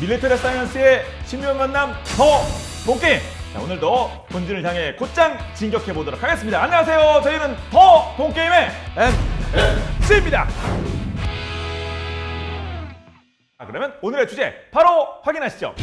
밀리터리 사이언스의 신묘한 만남 더 본게임. 자, 오늘도 본진을 향해 곧장 진격해 보도록 하겠습니다. 안녕하세요. 저희는 더 본게임의 MC입니다. 그러면 오늘의 주제 바로 확인하시죠.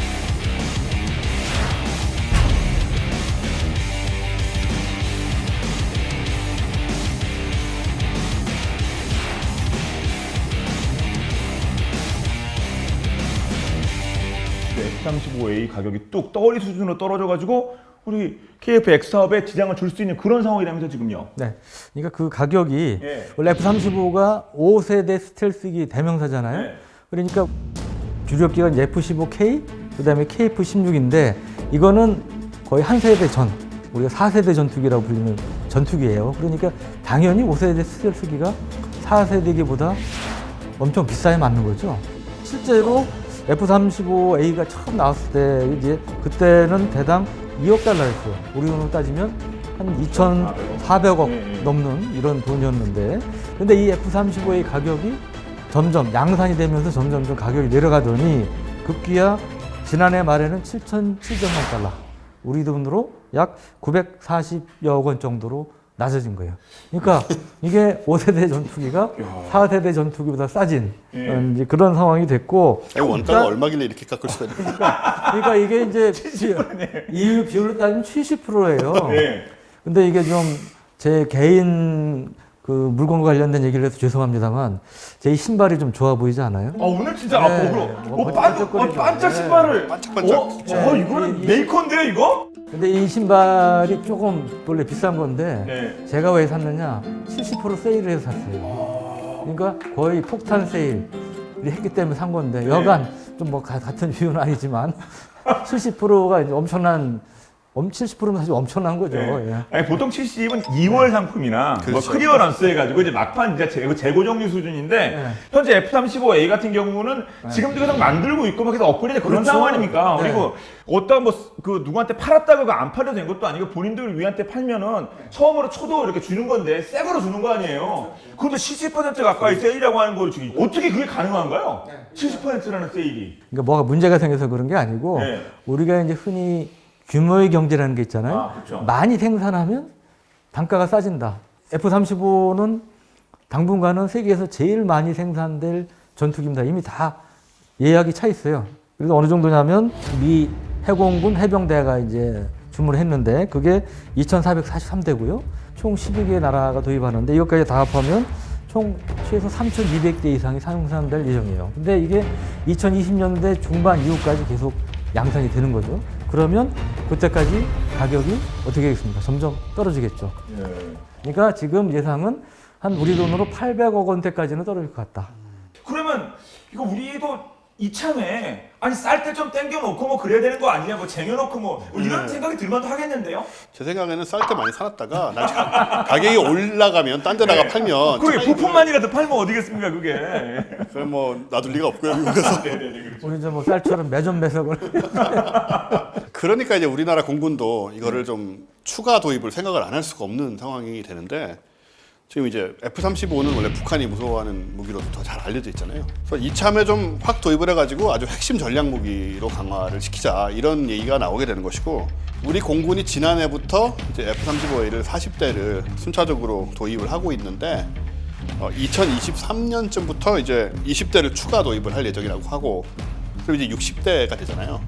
F-35A 가격이 뚝 떠올리 수준으로 떨어져가지고 우리 KF-X 사업에 지장을 줄 수 있는 그런 상황이라면서 지금요. 네, 그러니까 그 가격이 예. 원래 F-35가 5세대 스텔스기 대명사잖아요. 예. 그러니까 주력기가 F-15K, 그다음에 KF-16인데 이거는 거의 한 세대 전, 우리가 4세대 전투기라고 불리는 전투기예요. 그러니까 당연히 5세대 스텔스기가 4세대기보다 엄청 비싸게 맞는 거죠. 실제로 F-35A가 처음 나왔을 때 이제 그때는 대당 2억 달러였어요. 우리 돈으로 따지면 한 2,400억 넘는 이런 돈이었는데, 근데 이 F-35A 가격이 점점 양산이 되면서 점점 가격이 내려가더니 급기야 지난해 말에는 7,700만 달러, 우리 돈으로 약 940여 원 정도로 낮아진 거예요. 그러니까 이게 5세대 전투기가 4세대 전투기보다 싸진 이제 그런 상황이 됐고. 원가가 얼마길래 이렇게 깎을 수가 있는 그러니까 이게 이제 이 비율로 따지면 70%예요. 근데 이게 좀 제 개인 그 물건과 관련된 얘기를 해서 죄송합니다만 제 신발이 좀 좋아 보이지 않아요? 오늘 진짜 네. 반짝 신발을 반짝반짝. 이거는 메이커인데요 이거? 근데 이 신발이 조금 원래 비싼 건데 네. 제가 왜 샀느냐, 70% 세일을 해서 샀어요. 그러니까 거의 폭탄 세일을 했기 때문에 산 건데 여간 좀 뭐 같은 비유는 아니지만 70%가 이제 엄청난 70%면 사실 엄청난 거죠. 네. 예. 아니, 보통 70은 2월 상품이나 뭐 그렇죠. 클리어런스 해가지고 이제 막판 이제 재고 정리 수준인데 현재 F-35A 같은 경우는 지금도 계속 만들고 있고 막 계속 업그레이드 그런 그렇죠. 상황 아닙니까? 네. 그리고 어떤 뭐 그 누구한테 팔았다가 안 팔려도 된 것도 아니고 본인들 위한테 팔면은 처음으로 초도 이렇게 주는 건데 새 거로 주는 거 아니에요. 그런데 70% 가까이 세일이라고 하는 걸 지금 어떻게 그게 가능한가요? 70%라는 세일이. 그러니까 뭐가 문제가 생겨서 그런 게 아니고 네. 우리가 이제 흔히 규모의 경제라는 게 있잖아요. 그렇죠. 많이 생산하면 단가가 싸진다. F-35는 당분간은 세계에서 제일 많이 생산될 전투기입니다. 이미 다 예약이 차 있어요. 그래서 어느 정도냐면 미 해공군 해병대가 이제 주문을 했는데 그게 2,443대고요. 총 12개의 나라가 도입하는데 이것까지 다 합하면 총 최소 3,200대 이상이 생산될 예정이에요. 근데 이게 2020년대 중반 이후까지 계속 양산이 되는 거죠. 그러면 그때까지 가격이 어떻게 되겠습니까? 점점 떨어지겠죠. 그러니까 지금 예상은 한 우리 돈으로 800억 원대까지는 떨어질 것 같다. 그러면 이거 우리도 이참에 아니 쌀 때 좀 땡겨놓고 뭐 그래야 되는 거 아니냐 뭐 쟁여놓고 뭐 이런 생각이 들만도 하겠는데요. 제 생각에는 쌀 때 많이 사놨다가 나중에 가격이 올라가면 딴 데다가 팔면 그게 부품만이라도 팔면 어디겠습니까 그게. 그럼 뭐 놔둘 리가 없고요, 미국에서. 우리 이제 뭐 쌀처럼 매점 매석을 그러니까 이제 우리나라 공군도 이거를 좀 추가 도입을 생각을 안 할 수가 없는 상황이 되는데, 지금 이제 F-35는 원래 북한이 무서워하는 무기로도 더 잘 알려져 있잖아요. 그래서 이참에 좀 확 도입을 해가지고 아주 핵심 전략 무기로 강화를 시키자, 이런 얘기가 나오게 되는 것이고, 우리 공군이 지난해부터 이제 F-35A를 40대를 순차적으로 도입을 하고 있는데 2023년쯤부터 이제 20대를 추가 도입을 할 예정이라고 하고, 그리고 이제 60대가 되잖아요.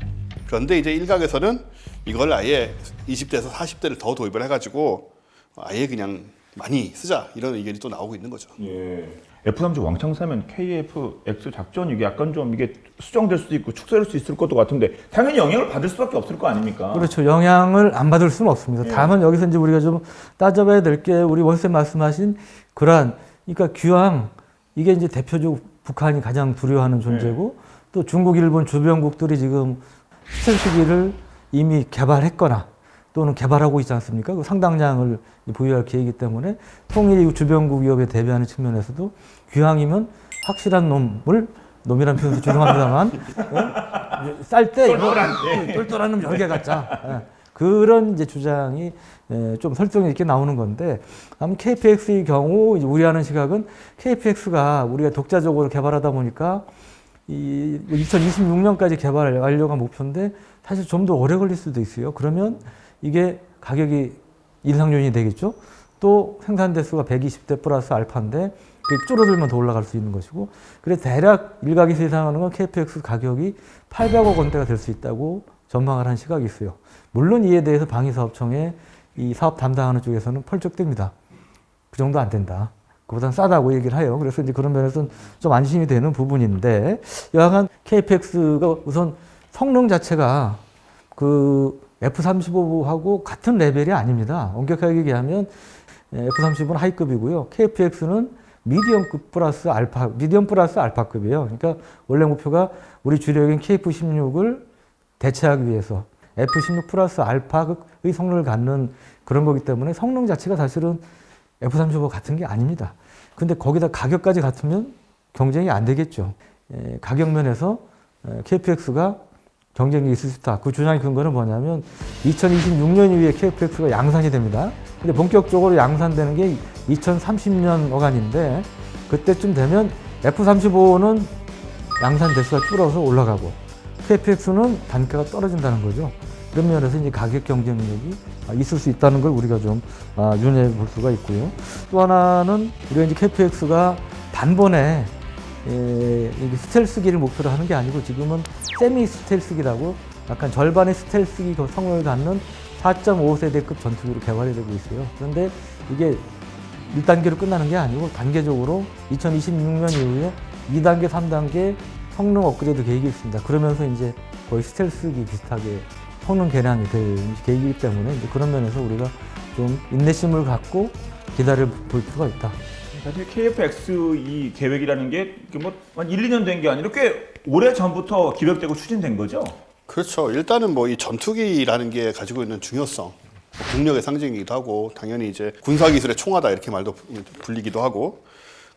그런데 이제 일각에서는 이걸 아예 20대에서 40대를 더 도입을 해가지고 아예 그냥 많이 쓰자, 이런 의견이 또 나오고 있는 거죠. 예. F-35 왕창 사면 KF-X 작전 이게 약간 좀 이게 수정될 수도 있고 축소될 수 있을 것도 같은데 당연히 영향을 받을 수밖에 없을 거 아닙니까? 그렇죠. 영향을 안 받을 수는 없습니다. 다만 여기서 이제 우리가 좀 따져봐야 될 게 우리 원쌤 말씀하신 그러한, 그러니까 규황, 이게 이제 대표적으로 북한이 가장 두려워하는 존재고 또 중국, 일본 주변국들이 지금 스텔스기를 이미 개발했거나 또는 개발하고 있지 않습니까? 그 상당량을 보유할 계획이기 때문에 통일 이후 주변국 위협에 대비하는 측면에서도 규황이면 확실한 놈이라는 표현도 죄송합니다만 쌀 때 똘똘한 놈 10개 갖자. 그런 이제 주장이 좀 설득력 있게 나오는 건데, 아마 KF-X의 경우 이제 우려하는 시각은 KF-X가 우리가 독자적으로 개발하다 보니까 이 2026년까지 개발 완료가 목표인데 사실 좀 더 오래 걸릴 수도 있어요. 그러면 이게 가격이 인상요인이 되겠죠. 또 생산 대수가 120대 플러스 알파인데 그게 줄어들면 더 올라갈 수 있는 것이고, 그래서 대략 일각에서 예상하는 건 KFX 가격이 800억 원대가 될 수 있다고 전망을 한 시각이 있어요. 물론 이에 대해서 방위사업청의 이 사업 담당하는 쪽에서는 펄쩍댑니다. 그 정도 안 된다. 그보다는 싸다고 얘기를 해요. 그래서 이제 그런 면에서는 좀 안심이 되는 부분인데, 여하간 KFX가 우선 성능 자체가 그 F-35하고 같은 레벨이 아닙니다. 엄격하게 얘기하면 F-35는 하이급이고요. KFX는 미디엄급 플러스 알파, 미디엄 플러스 알파급이에요. 그러니까 원래 목표가 우리 주력인 KF-16을 대체하기 위해서 F-16 플러스 알파의 성능을 갖는 그런 거기 때문에 성능 자체가 사실은 F-35 같은 게 아닙니다. 근데 거기다 가격까지 같으면 경쟁이 안 되겠죠. 가격 면에서 KFX가 경쟁이 있을 수 있다. 그 주장의 근거는 뭐냐면 2026년 이후에 KFX가 양산이 됩니다. 근데 본격적으로 양산되는 게 2030년 어간인데, 그때쯤 되면 F-35는 양산 대수가 줄어서 올라가고 KFX는 단가가 떨어진다는 거죠. 그런 면에서 이제 가격 경쟁력이 있을 수 있다는 걸 우리가 좀 눈여겨 볼 수가 있고요. 또 하나는 우리가 이제 KFX가 단번에 이게 스텔스기를 목표로 하는 게 아니고 지금은 세미 스텔스기라고 약간 절반의 스텔스기 성능을 갖는 4.5세대급 전투기로 개발이 되고 있어요. 그런데 이게 1단계로 끝나는 게 아니고 단계적으로 2026년 이후에 2단계, 3단계 성능 업그레이드 계획이 있습니다. 그러면서 이제 거의 스텔스기 비슷하게 성능 개량이 될 계획이기 때문에 이제 그런 면에서 우리가 좀 인내심을 갖고 기다려 볼 필요가 있다. 사실 KF-X 이 계획이라는 게 뭐 한 1, 2년 된 게 아니라 꽤 오래 전부터 기획되고 추진된 거죠? 그렇죠. 일단은 뭐 이 전투기라는 게 가지고 있는 중요성, 뭐 국력의 상징이기도 하고, 당연히 이제 군사기술의 총하다 이렇게 말도 불리기도 하고,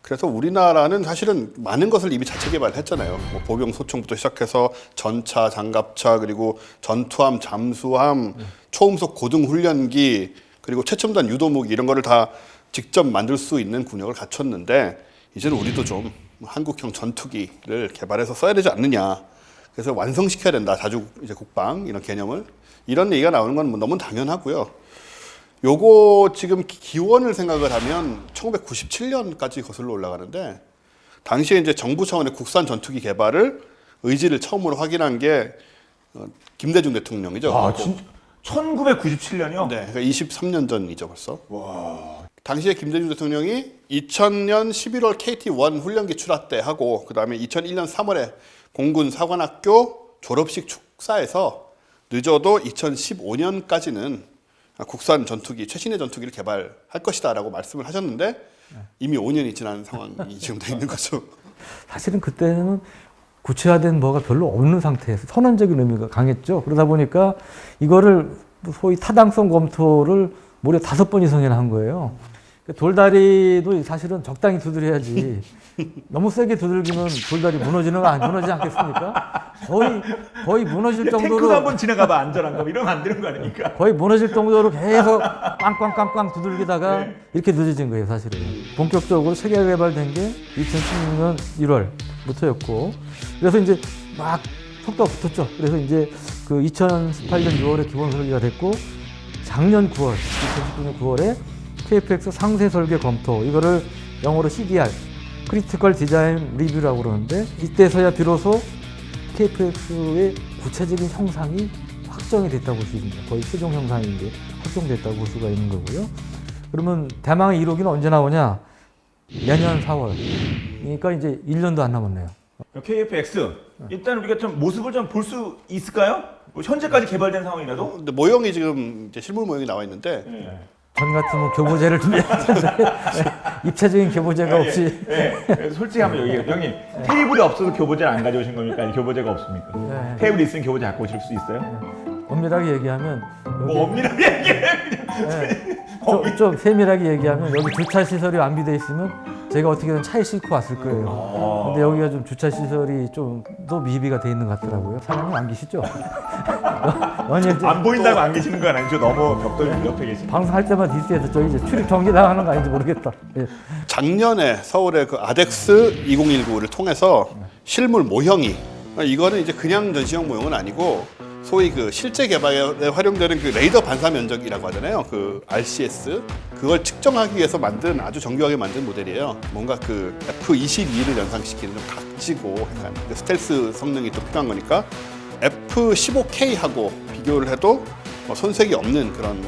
그래서 우리나라는 사실은 많은 것을 이미 자체 개발을 했잖아요. 뭐 보병 소총부터 시작해서 전차, 장갑차, 그리고 전투함, 잠수함, 초음속 고등 훈련기, 그리고 최첨단 유도무기 이런 거를 다 직접 만들 수 있는 군역을 갖췄는데, 이제는 우리도 좀 한국형 전투기를 개발해서 써야 되지 않느냐. 그래서 완성시켜야 된다. 자주 이제 국방 이런 개념을, 이런 얘기가 나오는 건 뭐 너무 당연하고요. 요거 지금 기원을 생각을 하면 1997년까지 거슬러 올라가는데, 당시에 이제 정부 차원의 국산 전투기 개발을 의지를 처음으로 확인한 게 김대중 대통령이죠. 아, 진짜 1997년이요? 네, 그러니까 23년 전이죠 벌써. 와. 당시에 김대중 대통령이 2000년 11월 KT-1 훈련기 출하 때 하고, 그 다음에 2001년 3월에 공군 사관학교 졸업식 축사에서 늦어도 2015년까지는 국산 전투기, 최신의 전투기를 개발할 것이다라고 말씀을 하셨는데, 이미 5년이 지난 상황이 지금 돼 있는 거죠. 사실은 그때는 구체화된 뭐가 별로 없는 상태에서 선언적인 의미가 강했죠. 그러다 보니까 이거를 소위 타당성 검토를 무려 5번 이상이나 한 거예요. 돌다리도 사실은 적당히 두드려야지. 너무 세게 두들기면 돌다리 무너지지 않겠습니까? 거의 무너질 정도로. 탱크도 한번 지나가봐 안전한가 이러면 안 되는 거 아닙니까? 거의 무너질 정도로 계속 꽝꽝꽝꽝 두들기다가 이렇게 늦어진 거예요, 사실은. 본격적으로 체계 개발된 게 2016년 1월부터였고, 그래서 이제 막 속도가 붙었죠. 그래서 이제 그 2018년 6월에 기본 설계가 됐고, 작년 9월, 2019년 9월에 KFX 상세 설계 검토, 이거를 영어로 CDR, 크리티컬 디자인 리뷰라고 그러는데, 이때서야 비로소 KFX의 구체적인 형상이 확정이 됐다고 볼 수 있습니다. 거의 최종 형상인 게 확정됐다고 볼 수가 있는 거고요. 그러면 대망의 1호기는 언제 나오냐? 내년 4월. 그러니까 이제 1년도 안 남았네요. KF-X 일단 우리가 좀 모습을 좀 볼 수 있을까요? 뭐 현재까지 개발된 상황이라도? 근데 모형이 지금 이제 실물 모형이 나와 있는데, 전 같으면 교보제를 준비해야 텐데 입체적인 교보제가 없이. 솔직히 한번 얘기해요. 형님, 테이블이 없어서 교보제를 안 가져오신 겁니까? 아니, 교보제가 없습니까? 네. 테이블이 있으면 교보제 갖고 오실 수 있어요? 엄밀하게 얘기하면 뭐 엄밀하게 얘기해. 좀 세밀하게 얘기하면 여기 주차 시설이 완비돼 있으면 제가 어떻게든 차에 싣고 왔을 거예요. 근데 여기가 좀 주차 시설이 좀 더 미비가 돼 있는 것 같더라고요. 사장님 안 계시죠? 안 보인다고 안 계시는 건 아니죠? 너무 벽돌 옆에 계신. 방송할 때마다 디스에서 저 이제 출입 정지 당하는 거 아닌지 모르겠다. 예. 작년에 서울의 그 아덱스 2019를 통해서 실물 모형이 이거는 이제 그냥 전시용 모형은 아니고 소위 그 실제 개발에 활용되는 그 레이더 반사 면적이라고 하잖아요. 그 RCS 그걸 측정하기 위해서 만든 아주 정교하게 만든 모델이에요. 뭔가 그 F22를 연상시키는 좀 각지고 약간 그 스텔스 성능이 또 필요한 거니까 F15K하고 비교를 해도 손색이 없는 그런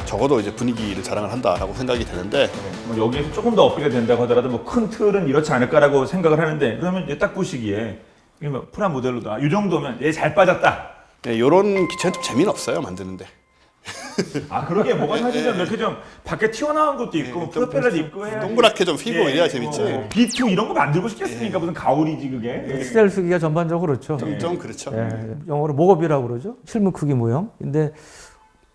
적어도 이제 분위기를 자랑을 한다라고 생각이 되는데 뭐 여기에서 조금 더 업그레이드 된다고 하더라도 뭐 큰 틀은 이렇지 않을까라고 생각을 하는데 그러면 이제 딱 보시기에 이게 뭐 프라 모델로다 이 정도면 얘 잘 빠졌다. 네, 이런 기체는 좀 재미는 없어요 만드는데. 아 그러게 뭐가 사실 좀 이렇게 좀 밖에 튀어나온 것도 있고 뭐 프로펠러도 있고 해야 동그랗게 좀 휘고 이래야 재밌지. B2 이런 거 만들고 싶겠습니까? 무슨 가오리지 그게. 스텔스기가 전반적으로 그렇죠. 좀 그렇죠. 예, 영어로 목업이라고 그러죠. 실물 크기 모형. 근데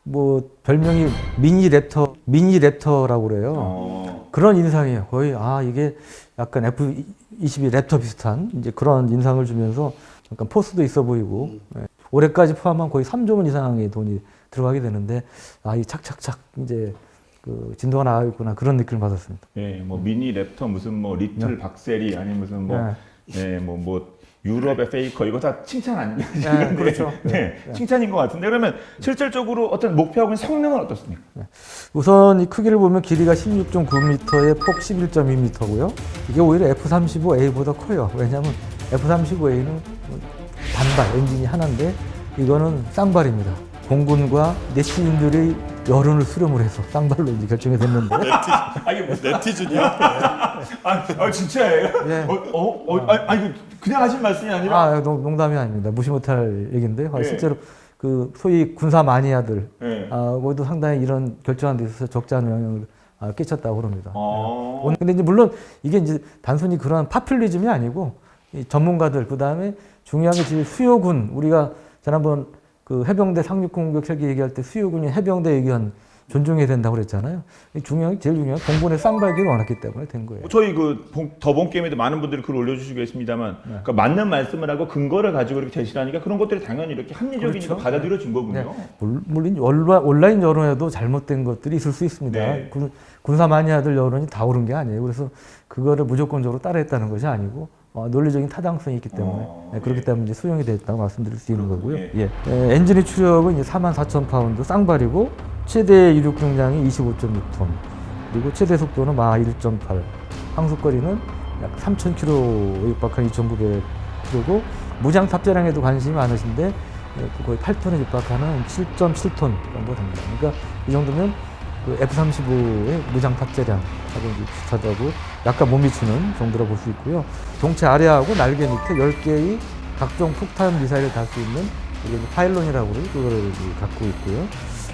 뭐 별명이 미니 랩터라고 그래요. 그런 인상이에요. 거의 이게 약간 F22 랩터 비슷한 이제 그런 인상을 주면서 약간 포스도 있어 보이고 올해까지 포함한 거의 3조 원 이상의 돈이 들어가게 되는데 이 착착착 이제 그 진도가 나가고 있구나 그런 느낌을 받았습니다. 예, 뭐 미니 랩터 무슨 뭐 리틀 박세리 아니 무슨 뭐 유럽의 페이커 이거 다 칭찬 아니냐? 그렇죠. 칭찬인 것 같은데 그러면 실질적으로 어떤 목표하고는 성능은 어떻습니까? 우선 이 크기를 보면 길이가 16.9m에 폭 11.2m고요. 이게 오히려 F-35A보다 커요. 왜냐하면 F-35A는 단발 엔진이 하나인데 이거는 쌍발입니다. 공군과 내시인들의 여론을 수렴을 해서 쌍발로 이제 결정이 됐는데. 네티즌이야? 진짜예요? 네. 아니 그냥 하신 말씀이 아니라. 농담이 아닙니다. 무시 못할 얘기인데 실제로 그 소위 군사 마니아들 거기도 상당히 이런 결정한 데 있어서 적지 않은 영향을 끼쳤다고 그럽니다. 근데 이제 물론 이게 이제 단순히 그런 파퓰리즘이 아니고 이 전문가들 그다음에 중요한 게 지금 수요군 우리가 지난번 그 해병대 상륙공격 헬기 얘기할 때 수요군이 해병대 의견 존중해야 된다고 그랬잖아요. 제일 중요한 공군의 쌍발기를 원했기 때문에 된 거예요. 저희 그 더본 게임에도 많은 분들이 글을 올려주시고 계십니다만 그러니까 맞는 말씀을 하고 근거를 가지고 이렇게 제시를 하니까 그런 것들이 당연히 이렇게 합리적이니까 받아들여진 거군요. 물론 온라인 여론에도 잘못된 것들이 있을 수 있습니다. 군사 마니아들 여론이 다 옳은 게 아니에요. 그래서 그거를 무조건적으로 따라했다는 것이 아니고 논리적인 타당성이 있기 때문에 그렇기 때문에 이제 수용이 됐다고 말씀드릴 수 있는 거고요. 엔진의 추력은 이제 44,000파운드 쌍발이고 최대 이륙 중량이 25.6톤 그리고 최대 속도는 마 1.8 항속거리는 약 3,000km에 육박한 2,900km고 무장 탑재량에도 관심이 많으신데 거의 8톤에 육박하는 7.7톤 정도 됩니다. 그러니까 이 정도면 그 F-35의 무장 탑재량하고 비슷하다고 약간 못 미치는 정도로 볼 수 있고요. 동체 아래하고 날개 밑에 10개의 각종 폭탄 미사일을 달 수 있는 이게 파일론이라고 그거를 갖고 있고요.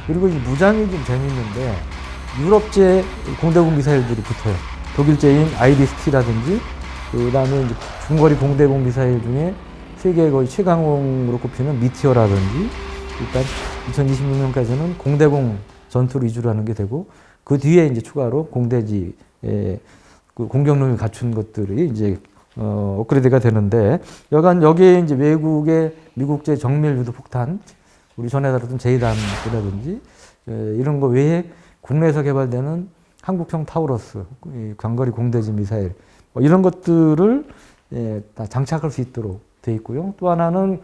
그리고 이 무장이 좀 재미있는데 유럽제 공대공 미사일들이 붙어요. 독일제인 IRIS-T라든지 그다음에 이제 중거리 공대공 미사일 중에 세계 거의 최강으로 꼽히는 미티어라든지 일단 2026년까지는 공대공 전투를 위주로 하는 게 되고 그 뒤에 이제 추가로 공대지 그 공격력을 갖춘 것들이 이제 업그레이드가 되는데 여기에 이제 외국의 미국제 정밀 유도 폭탄 우리 전에 다뤘던 제이담이라든지 이런 거 외에 국내에서 개발되는 한국형 타우러스 광거리 공대지 미사일 이런 것들을 다 장착할 수 있도록 돼 있고요. 또 하나는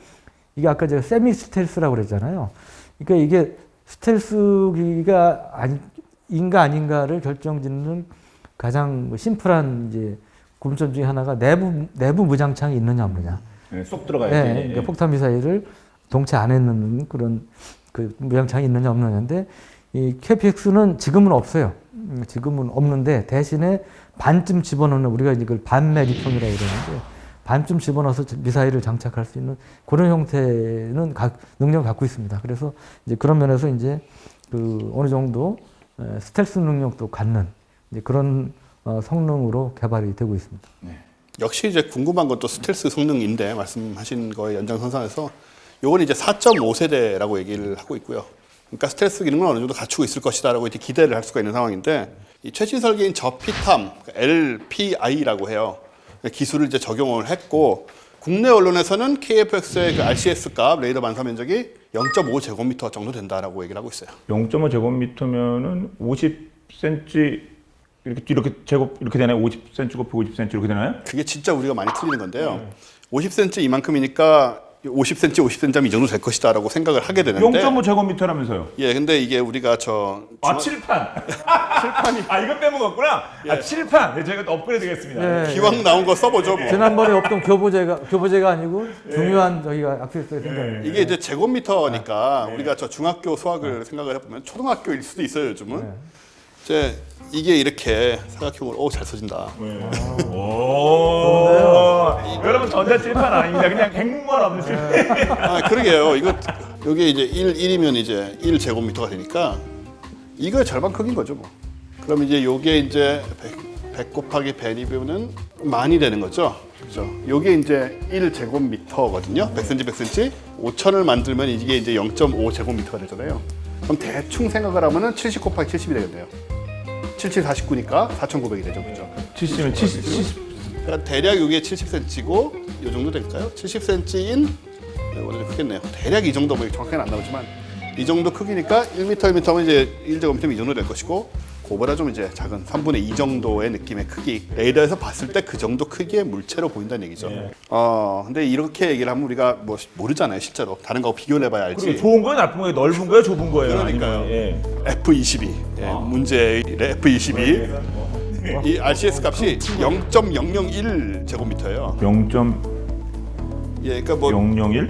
이게 아까 제가 세미 스텔스라고 그랬잖아요. 그러니까 이게 스텔스기가 인가 아닌가를 결정짓는 가장 심플한 이제 구분점 중에 하나가 내부 무장창이 있느냐 없느냐. 쏙 들어가야지. 그러니까 폭탄 미사일을 동체 안에 넣는 그런 그 무장창이 있느냐 없느냐인데 이 KPX는 지금은 없어요. 지금은 없는데 대신에 반쯤 집어넣는 우리가 이걸 반매리통이라고 그러는데 반쯤 집어넣어서 미사일을 장착할 수 있는 그런 형태는 능력을 갖고 있습니다. 그래서 이제 그런 면에서 이제 그 어느 정도 스텔스 능력도 갖는 이제 그런 성능으로 개발이 되고 있습니다. 역시 이제 궁금한 건 또 스텔스 성능인데 말씀하신 거의 연장선상에서 요건 이제 4.5세대라고 얘기를 하고 있고요. 그러니까 스텔스 기능은 어느 정도 갖추고 있을 것이다라고 이렇게 기대를 할 수가 있는 상황인데 이 최신 설계인 저피탐 LPI라고 해요. 기술을 이제 적용을 했고 국내 언론에서는 KF-X의 그 RCS 값 레이더 반사 면적이 0.5제곱미터 정도 된다라고 얘기를 하고 있어요. 0.5제곱미터면은 50cm 이렇게 제곱 이렇게 되나요? 50cm 곱하기 50cm 이렇게 되나요? 그게 진짜 우리가 많이 틀리는 건데요. 50cm 이만큼이니까 50cm, 50cm 이 정도 될 것이다라고 생각을 하게 되는데 0.5 제곱미터라면서요? 예, 근데 이게 우리가 칠판. 칠판이. 이거 빼먹었구나. 칠판. 네, 저희가 또 업그레이드겠습니다. 네. 기왕 나온 거 써보죠. 뭐. 지난번에 없던 교보제가 아니고 중요한 저희가 액세스가 생겨요. 이게 이제 제곱미터니까 우리가 저 중학교 수학을 생각을 해보면 초등학교일 수도 있어요, 요즘은. 이제 이게 이렇게 사각형으로 잘 써진다. 오. 여러분 전자칠판 아닙니다. 그냥 백문만 없는 칠판. 그러게요. 여기 이제 1이면 이제 1제곱미터가 되니까 이거의 절반 크기인 거죠, 뭐. 그럼 이제 요게 이제 100 곱하기 100이면은 만이 되는 거죠. 그죠? 요게 이제 1제곱미터거든요. 100cm, 100cm. 5,000을 만들면 이게 이제 0.5제곱미터가 되잖아요. 그럼 대충 생각을 하면은 70 곱하기 70이 되겠네요. 77, 49니까 4,900이 되죠, 그죠? 70면 70. 그러니까 대략 이게 70cm고 이 정도 될까요? 70cm인 원래 크겠네요. 대략 이 정도 뭐 정확히는 안 나오지만 이 정도 크기니까 1m, 1m면 이제 1제곱미터면 이 정도 될 것이고 그보다 좀 이제 작은 3분의 2 정도의 느낌의 크기. 레이더에서 봤을 때 그 정도 크기의 물체로 보인다는 얘기죠. 근데 이렇게 얘기를 하면 우리가 뭐 모르잖아요, 실제로. 다른 거하고 비교를 해봐야 알지. 좋은 거예요, 나쁜 거예요, 넓은 거예요, 좁은 거예요. 그러니까요. 아니면, 예. F22 문제의 F22 이 RCS 값이 0.001 제곱미터예요. 0.001? 예, 그러니까 뭐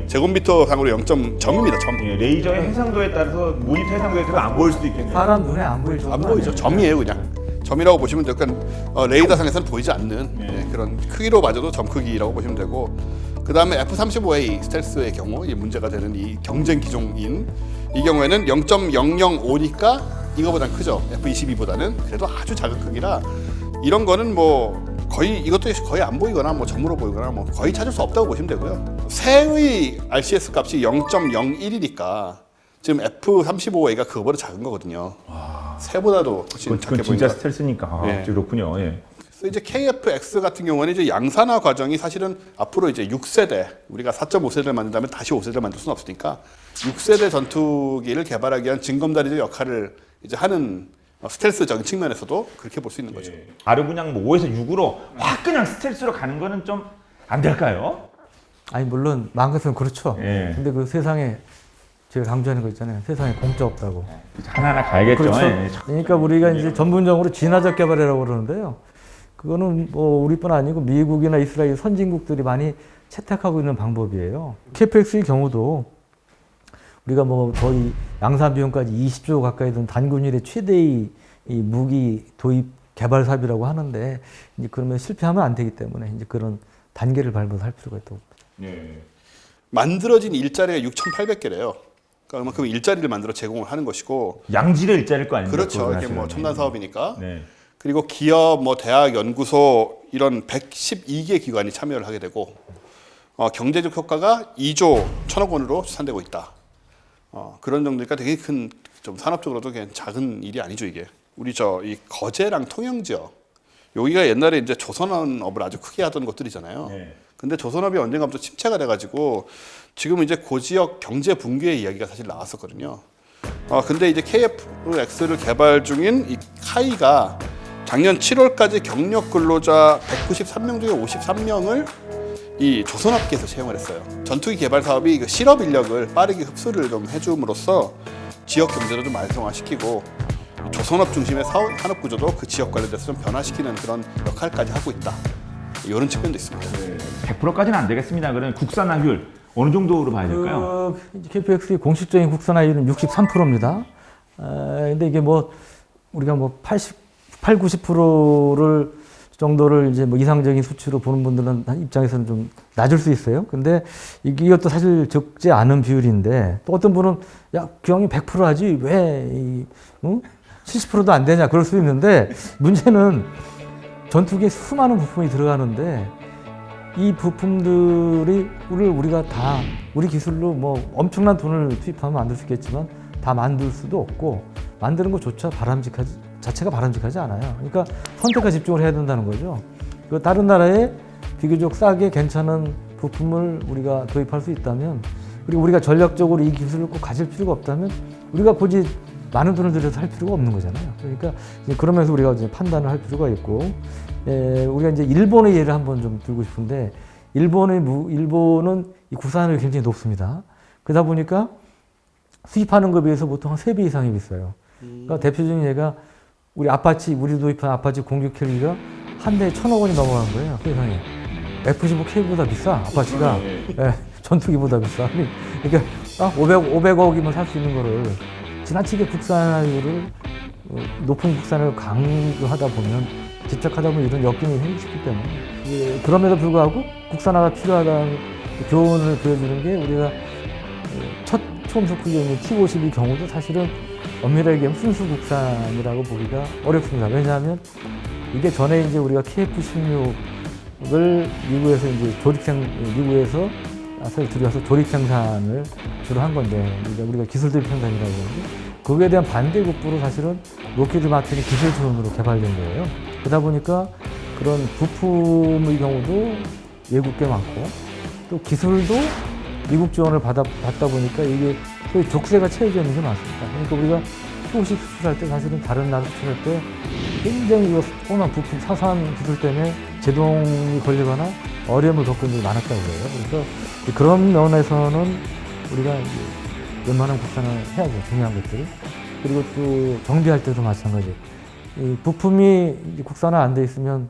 제곱미터 상으로 0.점입니다. 점. 예, 레이저의 해상도에 따라서 모니터 해상도에 따라서 안 보일 수도 있겠네요. 사람 눈에 안 보일 정도. 안 보이죠. 점이에요, 그냥. 점이라고 보시면 되고, 레이더상에서는 보이지 않는 그런 크기로 봐줘도 점 크기라고 보시면 되고, 그 다음에 F-35A 스텔스의 경우 이 문제가 되는 이 경쟁 기종인 이 경우에는 0.005니까 이거보단 크죠. F-22보다는 그래도 아주 작은 크기라 이런 거는 뭐 거의 이것도 거의 안 보이거나 뭐 점으로 보이거나 뭐 거의 찾을 수 없다고 보시면 되고요. 새의 RCS 값이 0.01이니까 지금 F-35A가 그거보다 작은 거거든요. 새보다도 훨씬 작게 그건 진짜 보인다. 스텔스니까. 예. 그렇군요. 예. 그래서 이제 KF-X 같은 경우는 이제 양산화 과정이 사실은 앞으로 이제 6세대 우리가 4.5세대를 만든다면 다시 5세대를 만들 수는 없으니까 6세대 전투기를 개발하기 위한 징검다리의 역할을 이제 하는 스텔스적인 측면에서도 그렇게 볼 수 있는 거죠. 바로 그냥 뭐 5에서 6으로 확 그냥 스텔스로 가는 거는 좀 안 될까요? 아니 물론 마음 같으면 그렇죠. 예. 근데 그 세상에 제가 강조하는 거 있잖아요. 세상에 공짜 없다고. 하나하나 가야겠죠. 그렇죠. 예. 그러니까 우리가 이제 전문적으로 진화적 개발이라고 그러는데요. 그거는 뭐 우리뿐 아니고 미국이나 이스라엘 선진국들이 많이 채택하고 있는 방법이에요. KF-X의 경우도 우리가 뭐 거의 양산 비용까지 20조 가까이 든 단군일의 최대의 이 무기 도입 개발 사업이라고 하는데 이제 그러면 실패하면 안 되기 때문에 이제 그런 단계를 밟아서 할 필요가 있다고. 예. 만들어진 일자리가 6,800개래요. 그러니까 그만큼 일자리를 만들어 제공을 하는 것이고 양질의 일자리일 거 아닙니까? 그렇죠. 그건 이게 사실은. 뭐 첨단 사업이니까. 네. 그리고 기업, 뭐 대학, 연구소 이런 112개 기관이 참여를 하게 되고 경제적 효과가 2조 1천억 원으로 추산되고 있다. 그런 정도니까 되게 큰 좀 산업적으로도 그냥 작은 일이 아니죠 이게. 우리 이 거제랑 통영지역 여기가 옛날에 이제 조선업을 아주 크게 하던 곳들이잖아요. 네. 근데 조선업이 언젠가부터 침체가 돼가지고 지금 이제 그 지역 경제 붕괴의 이야기가 사실 나왔었거든요. 근데 이제 KF-X를 개발 중인 이 카이가 작년 7월까지 경력 근로자 193명 중에 53명을 이 조선업계에서 채용을 했어요. 전투기 개발 사업이 그 실업 인력을 빠르게 흡수를 좀 해줌으로써 지역 경제를 좀 활성화시키고 조선업 중심의 산업 구조도 그 지역 관련돼서 좀 변화시키는 그런 역할까지 하고 있다. 이런 측면도 있습니다. 100%까지는 안 되겠습니다. 그러면 국산화율 어느 정도로 봐야 될까요? KF-X의 공식적인 국산화율은 63%입니다. 근데 이게 뭐 우리가 뭐 80, 90%를 정도를 이제 뭐 이상적인 수치로 보는 분들은 입장에서는 좀 낮을 수 있어요. 근데 이것도 사실 적지 않은 비율인데 또 어떤 분은 야, 기왕이 100% 하지 왜 70%도 안 되냐 그럴 수 있는데 문제는 전투기에 수많은 부품이 들어가는데 이 부품들이 우리가 다 우리 기술로 뭐 엄청난 돈을 투입하면 만들 수 있겠지만 다 만들 수도 없고 만드는 것조차 자체가 바람직하지 않아요. 그러니까 선택과 집중을 해야 된다는 거죠. 그 다른 나라에 비교적 싸게 괜찮은 부품을 우리가 도입할 수 있다면 그리고 우리가 전략적으로 이 기술을 꼭 가질 필요가 없다면 우리가 굳이 많은 돈을 들여서 할 필요가 없는 거잖아요. 그러니까 이제 그러면서 우리가 이제 판단을 할 필요가 있고, 우리가 이제 일본의 예를 한번 좀 들고 싶은데, 일본은 이 국산화율이 굉장히 높습니다. 그러다 보니까 수입하는 것에 비해서 보통 한 3배 이상이 비싸요. 그러니까 대표적인 예가 우리 도입한 아파치 공격 헬기가 한 대에 1,000억 원이 넘어간 거예요. 세상에. F-15K보다 비싸, 아파치가. 예, 전투기보다 비싸. 그러니까 500억이면 살 수 있는 거를 지나치게 국산화율을 높은 국산을 강조하다 보면, 집착하다 보면 이런 역경이 생기기 때문에, 그럼에도 불구하고 국산화가 필요하다는 교훈을 보여주는 게, 우리가 첫 초음속 훈련인 T-52 경우도 사실은 엄밀하게 얘기하면 순수 국산이라고 보기가 어렵습니다. 왜냐하면 이게 전에 이제 우리가 KF-16을 미국에서 들여서 조립 생산을 주로 한 건데, 우리가 기술 도입 생산이라고 하는데, 그거에 대한 반대 급부로 사실은 록히드 마틴이 기술 지원으로 개발된 거예요. 그러다 보니까 그런 부품의 경우도 외국계 많고, 또 기술도 미국 지원을 받다 보니까 이게 소위 족쇄가 채워져 있는 게 많습니다. 그러니까 우리가 T-50 수출할 때 사실은 다른 나라 수출할 때 굉장히 이거 조그만 부품, 사소한 기술 때문에 제동이 걸리거나 어려움을 겪은 적이 많았다고 해요. 그래서 그런 면에서는 우리가 이제 웬만한 국산을 해야죠. 중요한 것들을. 그리고 또 정비할 때도 마찬가지. 이 부품이 국산화 안 돼 있으면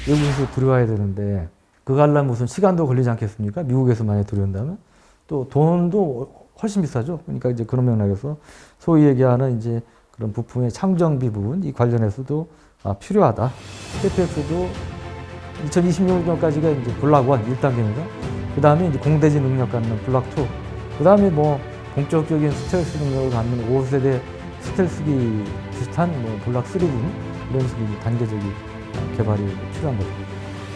외국에서 들여와야 되는데, 그거 하려면 무슨 시간도 걸리지 않겠습니까? 미국에서 만약에 들여온다면. 또 돈도 훨씬 비싸죠. 그러니까 이제 그런 맥락에서 소위 얘기하는 이제 그런 부품의 창정비 부분, 이 관련해서도 필요하다. KPX도 2026년까지가 이제 블락 1 1단계입니다. 그 다음에 이제 공대지 능력 갖는 블락 2. 그 다음에 뭐 본격적인 스텔스 능력을 갖는 5세대 스텔스기 비슷한 뭐 블락 3등 이런 식의 단계적인 개발이 필요한 거죠.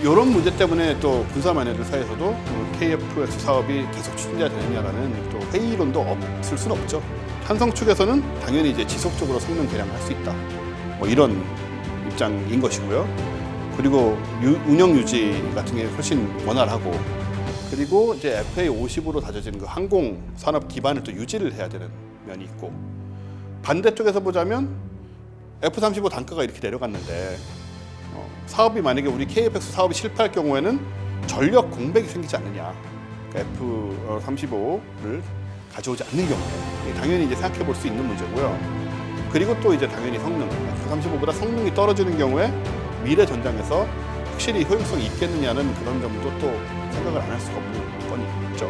이런 문제 때문에 또 군사마녀들 사이에서도 KF-X 사업이 계속 추진돼야 되느냐라는 또 회의론도 없을 수는 없죠. 한성 측에서는 당연히 이제 지속적으로 성능 개량을 할 수 있다. 뭐 이런 입장인 것이고요. 그리고 운영 유지 같은 게 훨씬 원활하고, 그리고 이제 FA-50으로 다져지는 그 항공 산업 기반을 또 유지를 해야 되는 면이 있고, 반대쪽에서 보자면 F-35 단가가 이렇게 내려갔는데 사업이 만약에 우리 KF-X 사업이 실패할 경우에는 전력 공백이 생기지 않느냐. 그러니까 F-35를 가져오지 않는 경우에 당연히 이제 생각해 볼 수 있는 문제고요. 그리고 또 이제 당연히 성능, F-35보다 성능이 떨어지는 경우에 미래 전장에서 확실히 효용성이 있겠느냐는 그런 점도 또 생각을 안 할 수가 없는 건 있죠.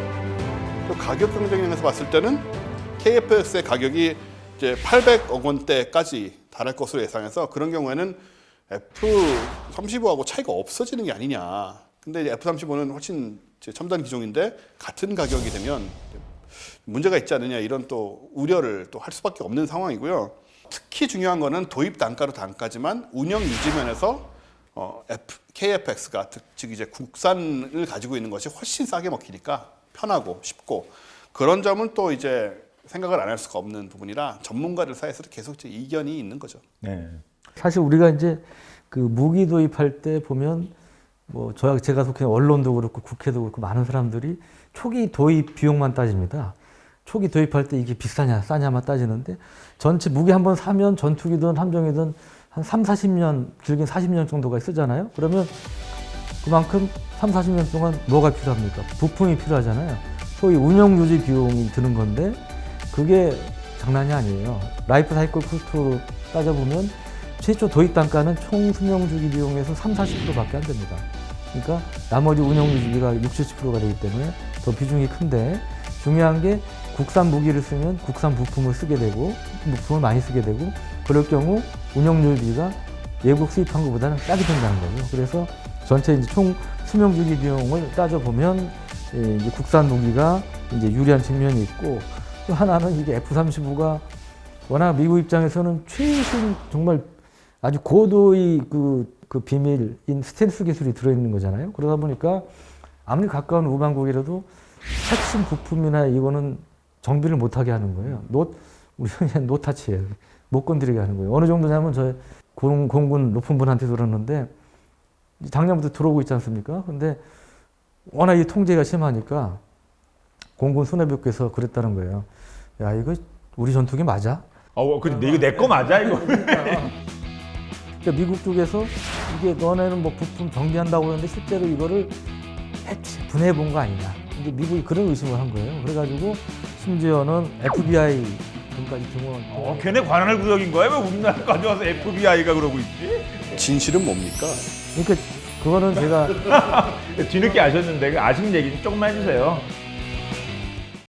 또 가격 경쟁력에서 봤을 때는 KF-X의 가격이 이제 800억 원대까지 달할 것으로 예상해서, 그런 경우에는 F-35하고 차이가 없어지는 게 아니냐. 근데 이제 F-35는 훨씬 첨단 기종인데 같은 가격이 되면 문제가 있지 않느냐, 이런 또 우려를 또 할 수밖에 없는 상황이고요. 특히 중요한 거는 도입 단가로 단가지만 운영 유지 면에서 KF-X가 즉 이제 국산을 가지고 있는 것이 훨씬 싸게 먹히니까 편하고 쉽고, 그런 점은 또 이제 생각을 안 할 수가 없는 부분이라 전문가들 사이에서도 계속 이제 이견이 있는 거죠. 네. 사실 우리가 이제 그 무기 도입할 때 보면 뭐 제가 속해 언론도 그렇고 국회도 그렇고 많은 사람들이 초기 도입 비용만 따집니다. 초기 도입할 때 이게 비싸냐 싸냐만 따지는데, 전체 무기 한번 사면 전투기든 함정이든 한 3, 40년, 길게 40년 정도가 쓰잖아요. 그러면 그만큼 3, 40년 동안 뭐가 필요합니까? 부품이 필요하잖아요. 소위 운영 유지 비용이 드는 건데 그게 장난이 아니에요. 라이프 사이클 코스트로 따져보면 최초 도입 단가는 총 수명 주기 비용에서 3, 40%밖에 안 됩니다. 그러니까 나머지 운영 유지비가 60, 70%가 되기 때문에 더 비중이 큰데, 중요한 게 국산 무기를 쓰면 국산 부품을 쓰게 되고, 부품을 많이 쓰게 되고, 그럴 경우 운영 유지비가 외국 수입한 것보다는 싸게 된다는 거죠. 그래서 전체 이제 총 수명 주기 비용을 따져보면 이제 국산 무기가 이제 유리한 측면이 있고, 또 하나는 이게 F-35가 워낙 미국 입장에서는 최신 정말 아주 고도의 그 비밀인 스텔스 기술이 들어있는 거잖아요. 그러다 보니까 아무리 가까운 우방국이라도 핵심 부품이나 이거는 정비를 못하게 하는 거예요. 우리 그냥 노타치예요. 못 건드리게 하는 거예요. 어느 정도냐면 저 공군 높은 분한테 들었는데, 작년부터 들어오고 있지 않습니까? 근데 워낙 이 통제가 심하니까 공군 수뇌부께서 그랬다는 거예요. 야, 이거 우리 전투기 맞아? 근데 이거 내 거 맞아 이거? 그러니까 미국 쪽에서 이게 너네는 뭐 부품 정비한다고 그러는데 실제로 이거를 분해해 본 거 아니냐. 이제 미국이 그런 의심을 한 거예요. 그래가지고 심지어는 FBI 등까지 등원. 걔네 관할 구역인 거야? 왜 우리나라까지 와서 FBI가 그러고 있지? 진실은 뭡니까? 그러니까 그거는 제가 뒤늦게 아셨는데 그 아시는 얘기 좀 조금만 해주세요.